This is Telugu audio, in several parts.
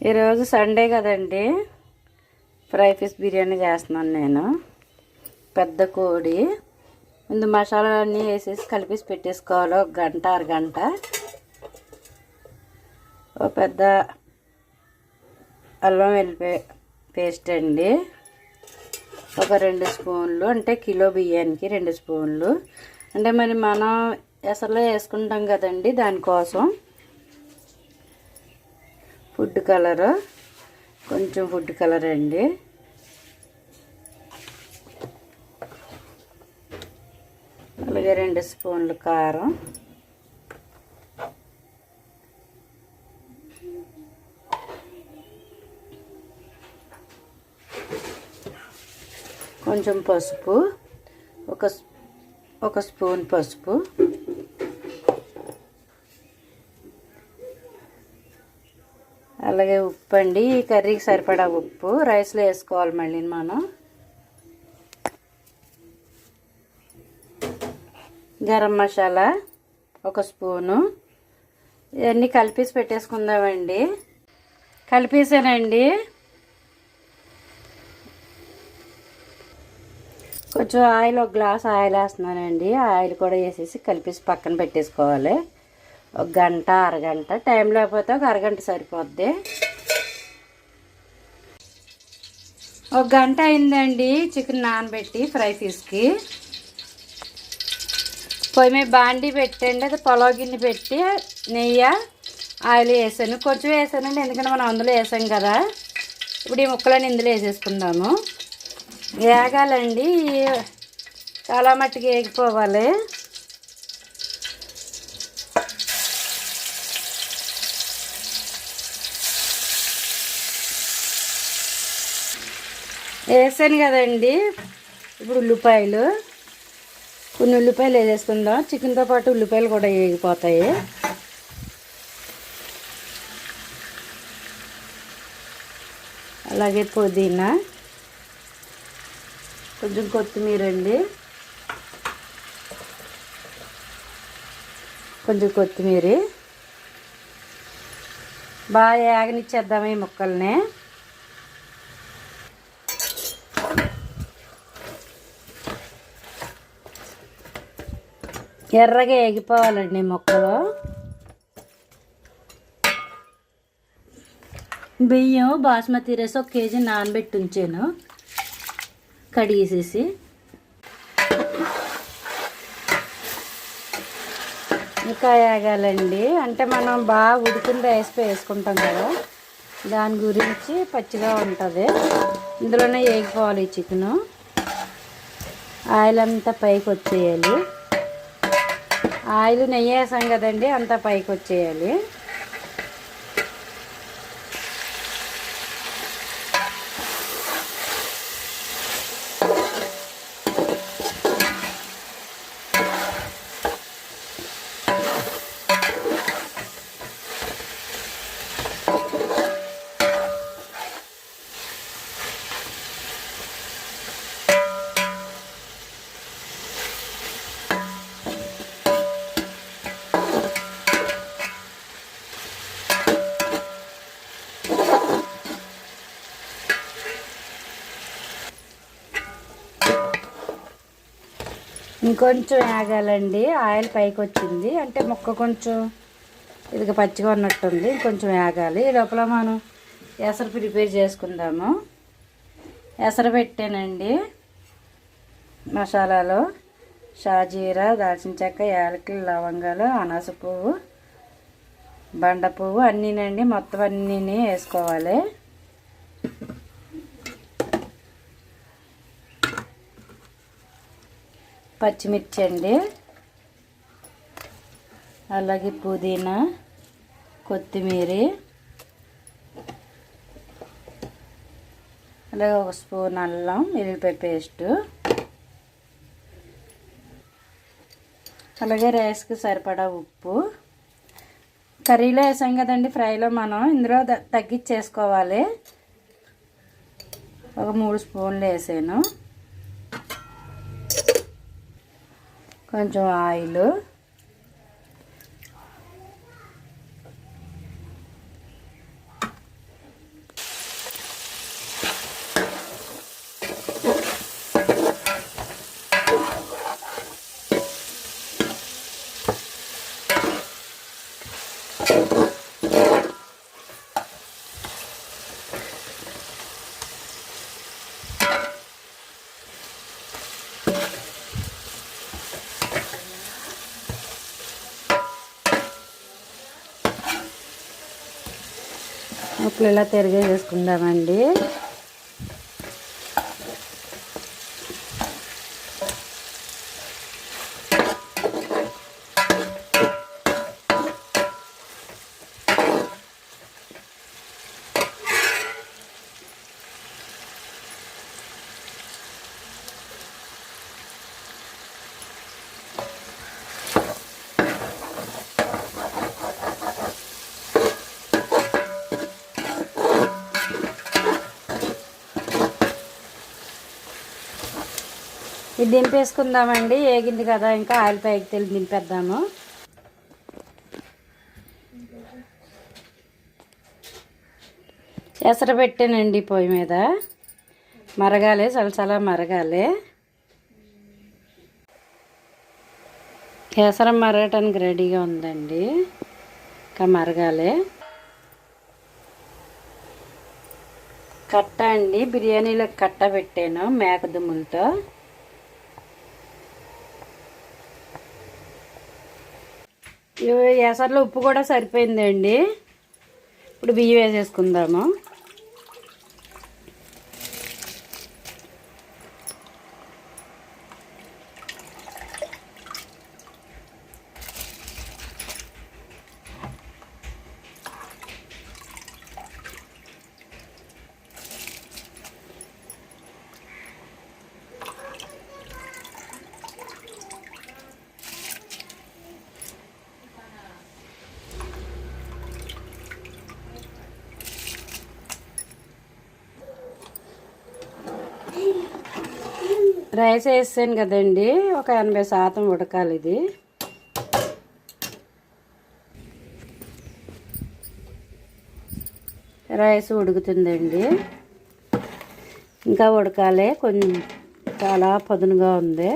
ఈరోజు సండే కదండి, ఫ్రై ఫిష్ బిర్యానీ చేస్తున్నాను నేను. పెద్ద కోడి ముందు మసాలాలన్నీ వేసేసి కలిపేసి పెట్టేసుకోవాలి. ఒక గంట అరగంట. ఒక పెద్ద అల్లం వెల్లిపాయ పేస్ట్ అండి, ఒక 2 స్పూన్లు. అంటే కిలో బియ్యానికి 2 స్పూన్లు. అంటే మరి మనం ఎసరులో వేసుకుంటాం కదండి, దానికోసం. ఫుడ్ కలర్, కొంచెం ఫుడ్ కలర్ అండి. అలాగే 2 స్పూన్లు కారం, కొంచెం పసుపు, ఒక స్పూన్ పసుపు, అలాగే ఉప్పు అండి. ఈ కర్రీకి సరిపడా ఉప్పు రైస్లో వేసుకోవాలి మళ్ళీ మనం. గరం మసాలా 1 స్పూను. ఇవన్నీ కలిపేసి పెట్టేసుకుందామండి. కలిపేసానండి. కొంచెం ఆయిల్, 1 గ్లాస్ ఆయిల్ వేస్తున్నానండి. ఆయిల్ కూడా వేసేసి కలిపేసి పక్కన పెట్టేసుకోవాలి. ఒక గంట అరగంట, టైం లేకపోతే ఒక అరగంట సరిపోద్ది. 1 గంట అయిందండి చికెన్ నానబెట్టి ఫ్రై ఫిష్కి. పొయ్యి మీద బాండీ పెట్టండి, అది పొలవ గిన్నె పెట్టి నెయ్యి ఆయిల్ వేసాను. కొంచెం వేసానండి, ఎందుకంటే మనం అందులో వేసాం కదా. ఇప్పుడు ఈ ముక్కలన్నీ ఇందులో వేసేసుకుందాము. వేగాలండి, చాలా మట్టుకు వేగిపోవాలి. వేసాను కదండి. ఇప్పుడు ఉల్లిపాయలు, కొన్ని ఉల్లిపాయలు వేసేసుకుందాం. చికెన్తో పాటు ఉల్లిపాయలు కూడా వేగిపోతాయి. అలాగే పుదీనా, కొంచెం కొత్తిమీర అండి, కొంచెం కొత్తిమీర. బాగా వేగనిచ్చేద్దాము ఈ ముక్కల్ని. ఎర్రగా వేగిపోవాలండి ముక్కలు. బియ్యం బాస్మతి రైస్ 1 కేజీ నానబెట్టి ఉంచాను, కడిగేసేసి. ఇంకా వేగాలండి, అంటే మనం బాగా ఉడికిన రైస్ వేసుకుంటాం కదా, దాని గురించి పచ్చిగా ఉంటుంది. ఇందులోనే వేగిపోవాలి ఈ చికెను. ఆయిల్ అంతా పైకి వచ్చేయాలి. ఆయిల్ నెయ్యి వేసాం కదండి, అంతా పైకి వచ్చేయాలి. ఇంకొంచెం వేగాలండి. ఆయిల్ పైకి వచ్చింది అంటే ముక్క కొంచెం ఇదిగా పచ్చిగా ఉన్నట్టుంది, ఇంకొంచెం వేగాలి. ఈ లోపల మనం ఎసరు ప్రిపేర్ చేసుకుందాము. ఎసరు పెట్టానండి. మసాలాలు షాజీరా, దాల్చిన చెక్క, యాలకులు, లవంగాలు, అనాస పువ్వు, బండ పువ్వు అన్నీనండి. మొత్తం అన్నీ వేసుకోవాలి. పచ్చిమిర్చి అండి, అలాగే పుదీనా, కొత్తిమీర, అలాగే 1 స్పూన్ అల్లం వెల్లిపాయ పేస్టు, అలాగే రైస్కి సరిపడా ఉప్పు. కర్రీలో వేసాం కదండి, ఫ్రైలో మనం ఇందులో తగ్గించేసుకోవాలి. ఒక 3 స్పూన్లు వేసాను. కొంచెం ఆయిల్, ముక్కలు ఇలా తిరిగేసుకుందామండి. ఇది దింపేసుకుందామండి. ఏగింది కదా, ఇంకా ఆయిల్ పైకి తెలిసి దింపేద్దాము. ఎసరు పెట్టానండి పొయ్యి మీద, మరగాలి, చలచలా మరగాలి. ఎసరు మరగటానికి రెడీగా ఉందండి, ఇంకా మరగాలి. కట్ట అండి, బిర్యానీలో కట్ట పెట్టాను మేక దుమ్ములతో. ఎసర్లో ఉప్పు కూడా సరిపోయిందండి. ఇప్పుడు బియ్యం వేసేసుకుందాము. రైస్ వేసాను కదండి, ఒక 80% ఉడకాలి ఇది. రైస్ ఉడుకుతుందండి, ఇంకా ఉడకాలి. కొంచెం చాలా పదునుగా ఉంది.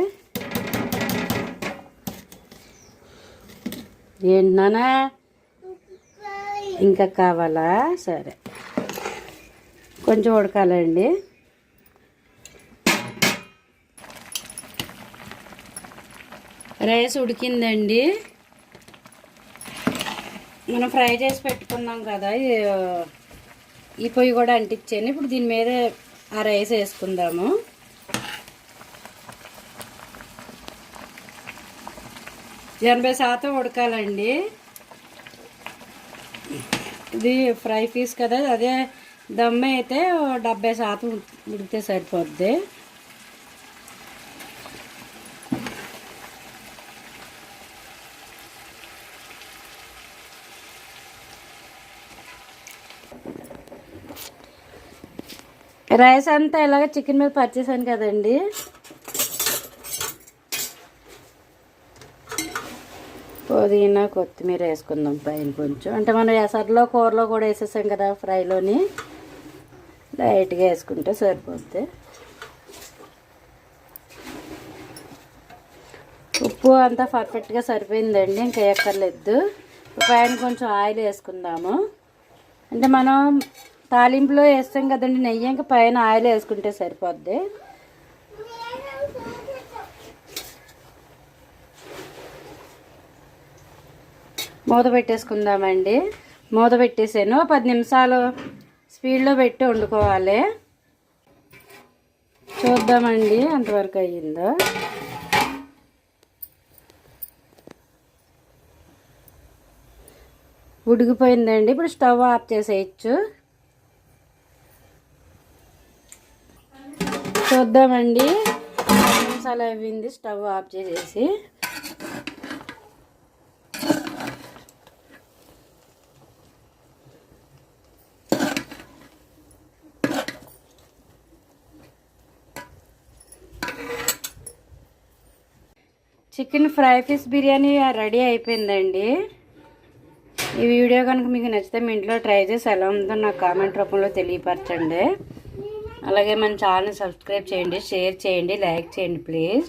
ఏంటన్నా ఇంకా కావాలా? సరే, కొంచెం ఉడకాలండి. రైస్ ఉడికిందండి. మనం ఫ్రై చేసి పెట్టుకున్నాం కదా, ఈ పొయ్యి కూడా అంటించాను. ఇప్పుడు దీని మీద ఆ రైస్ వేసుకుందాము. ఎనభై శాతం ఉడకాలండి. ఇది ఫ్రై పీస్ కదా, అదే దమ్మ అయితే 70% ఉడికితే సరిపోద్ది. రైస్ అంతా ఇలాగ చికెన్ మీద పరిచేసాను కదండి. పుదీనా కొత్తిమీర వేసుకుందాం పైన కొంచెం. అంటే మనం ఎసర్లో కూరలో కూడా వేసేసాం కదా, ఫ్రైలోని లైట్గా వేసుకుంటే సరిపోద్ది. ఉప్పు అంతా పర్ఫెక్ట్గా సరిపోయిందండి, ఇంకా ఎక్కర్లేదు. పైన కొంచెం ఆయిల్ వేసుకుందాము. అంటే మనం తాలింపులో వేస్తాం కదండి నెయ్యి, ఇంకా పైన ఆయిల్ వేసుకుంటే సరిపోద్ది. మూత పెట్టేసుకుందామండి. మూత పెట్టేసాను. 10 నిమిషాలు స్పీడ్లో పెట్టి వండుకోవాలి. చూద్దామండి ఎంతవరకు అయ్యిందో. ఉడికిపోయిందండి. ఇప్పుడు స్టవ్ ఆఫ్ చేసేయచ్చు. చూద్దామండి. 10 నిమిషాలు అయింది స్టవ్ ఆఫ్ చేసేసి. Chicken fry piece biryani ready అయిపోయిందండి. ఈ వీడియో కనుక మీకు నచ్చితే మీ ఇంట్లో ట్రై చేసి ఎలా ఉందో నాకు కామెంట్ రూపంలో తెలియపరచండి. అలాగే మన ఛానల్ సబ్స్క్రైబ్ చేయండి, షేర్ చేయండి, లైక్ చేయండి ప్లీజ్.